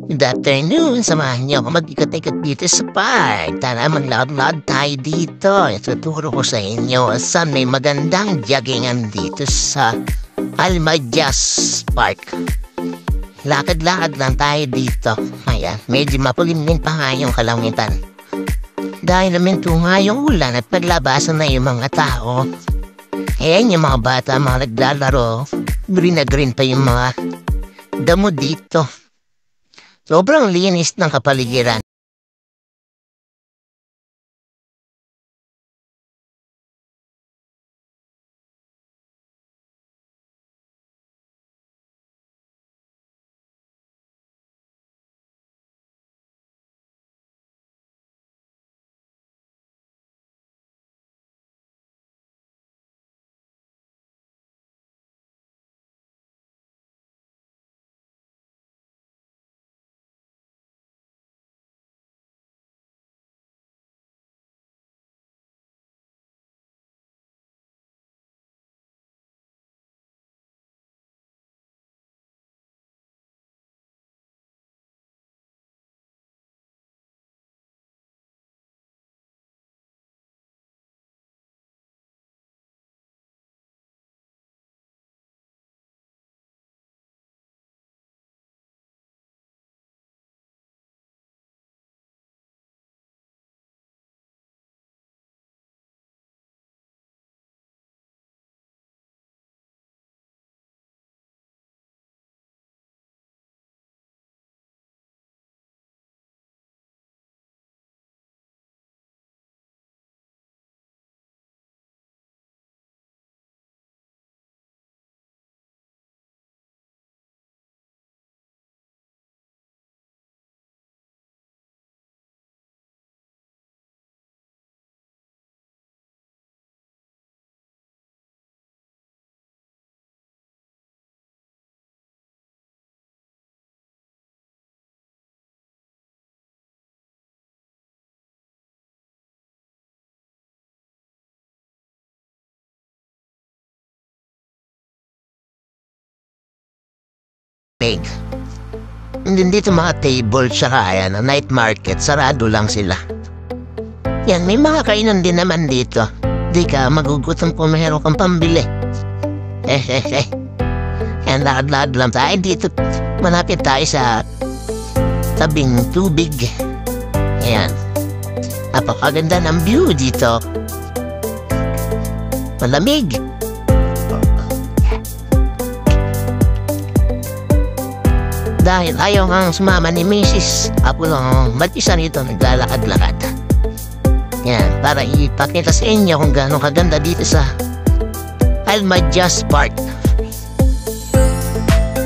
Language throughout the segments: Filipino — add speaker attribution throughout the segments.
Speaker 1: Good afternoon, samahan niyo ako mag-ikot-ikot dito sa park. Tara, maglakad-lakad tayo dito. Ituturo ko sa inyo saan may magandang joggingan dito sa Almayas Park. Lakad-lakad lang tayo dito. Ayan, medyo mapulimlim pa nga yung kalangitan. Dahil naman nga yung ulan at paglabasan na yung mga tao. Ayan yung mga bata, mga naglalaro. Green na green pa yung mga damo dito. Sobrang linis ng kapaligiran. Dito mga table tsaka ayan, night market, sarado lang sila. Yan, may mga kainan din naman dito. Di ka magugutom kung meron kang pambili. Yan, lakad-lakad lang tayo dito. Malapit tayo sa tabing tubig. Ayan. Napakaganda ng view dito. Malamig. Dahil ayaw kang sumama ni Mrs. Ako lang mag-isa rito naglalakad-lakad. Yan, para ipakita sa inyo kung gano'ng kaganda dito sa Almayas Park.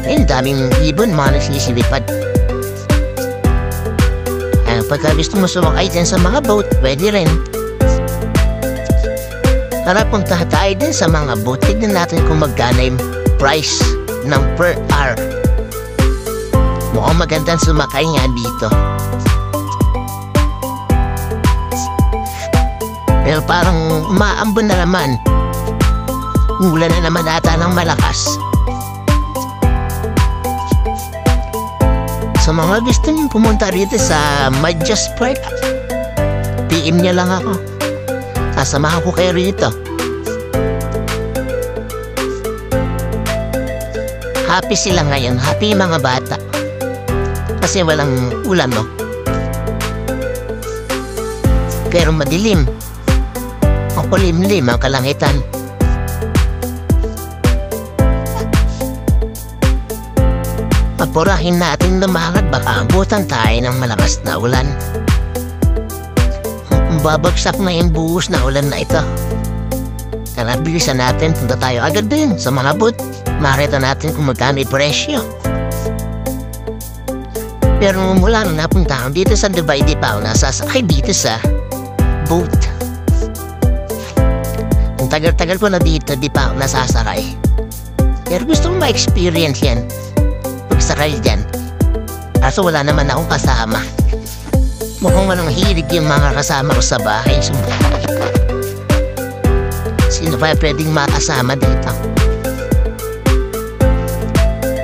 Speaker 1: Ayun, daming ibon, mga nagsisilipad. Pagka gusto mo sumakay dyan sa mga boat, pwede rin. Tara, punta tayo din sa mga boat. Tignan natin kung magkano yung price ng per hour. Mukhang magandang sumakay nga dito. Pero parang umaambon na naman. Ulan na naman ata ng malakas. Sa mga gusto niyong pumunta rito sa Almayas Park, PM niya lang ako. Sasamahan ko kayo rito. Happy sila ngayon. Happy mga bata. Kasi walang ulan, no? Pero madilim. Ang kulimlim ang kalangitan. Pagpurahin natin lumakad, baka abutan tayo ng malakas na ulan. Babagsak na yung buhos na ulan na ito. Kaya bilisan natin, punta tayo agad din sa mga boot. Makita natin kung magkano yung presyo. Pero mula nung napunta ako dito sa Dubai, di pa ako nasasakay dito sa boat. Ang tagal-tagal ko na dito, di pa ako nasasakay. Pero gusto kong ma-experience yan. Pagsakay dyan. Kaso wala naman akong kasama. Mukhang walang hilig yung mga kasama ko sa bahay. Sino pa pwedeng makasama dito?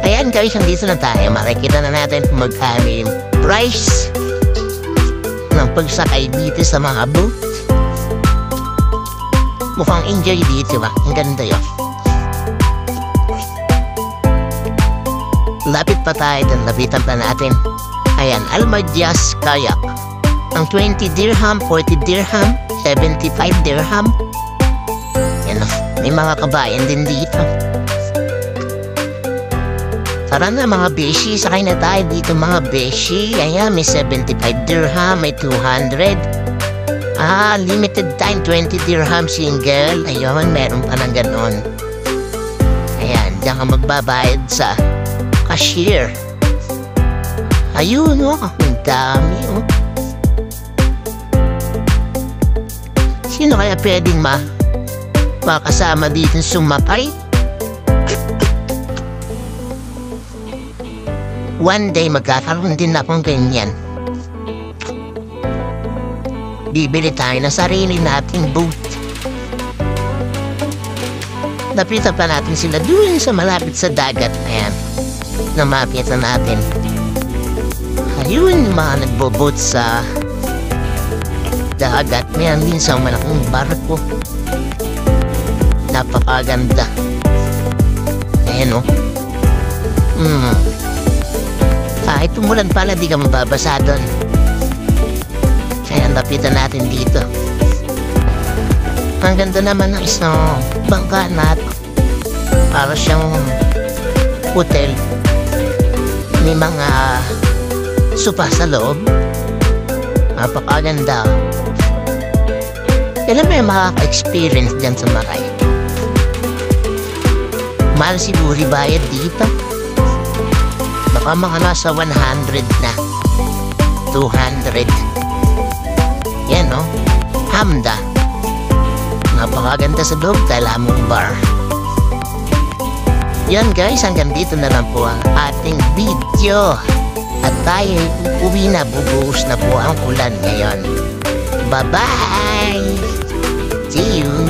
Speaker 1: Ayan, guys, nandito na tayo. Makikita na natin kung magkano yung price ng pagsakay dito sa mga boat. Mukhang enjoy dito ba? Ang ganda yun. Lapit pa tayo dun, lapitan pa natin. Ayan, Almadyas Kayak. Ang 20 dirham, 40 dirham, 75 dirham. Yan o, may mga kabayan din dito. Tara na mga beshi, sakay na tayo dito mga beshi. Ayan, may 75 dirham, may 200. Limited time, 20 dirham single. Ayun, meron pa ng ganon. Ayan, diyan ka magbabayad sa cashier. Ayun o, ang dami o. Sino kaya pwedeng makasama dito sumakay? One day magkakaroon din akong ganyan. Bibili tayo na sarili nating boat. Napitan pa natin sila dun sa malapit sa dagat. Ayan, namapitan natin. Ayun, mga nagbo-boat sa dagat. Mayan din sa malaking barko. Napakaganda. Ayan o. Kahit umulan pala, di ka mababasa doon. Kaya lapitan natin dito. Ang ganda naman ng isang bangka natin. Para siyang hotel. May mga sopa sa loob. Napakaganda. Kailan may makaka-experience dyan sa Maray? Mahal siguro bayad dito. Baka mga nasa 100 na. 200. Yan o. Hamda. Napakaganda sa loob dahil among bar. Yan guys, hanggang dito na lang po ang ating video. At tayo uwi na, bubuhos na po ang ulan ngayon. Bye-bye! See you!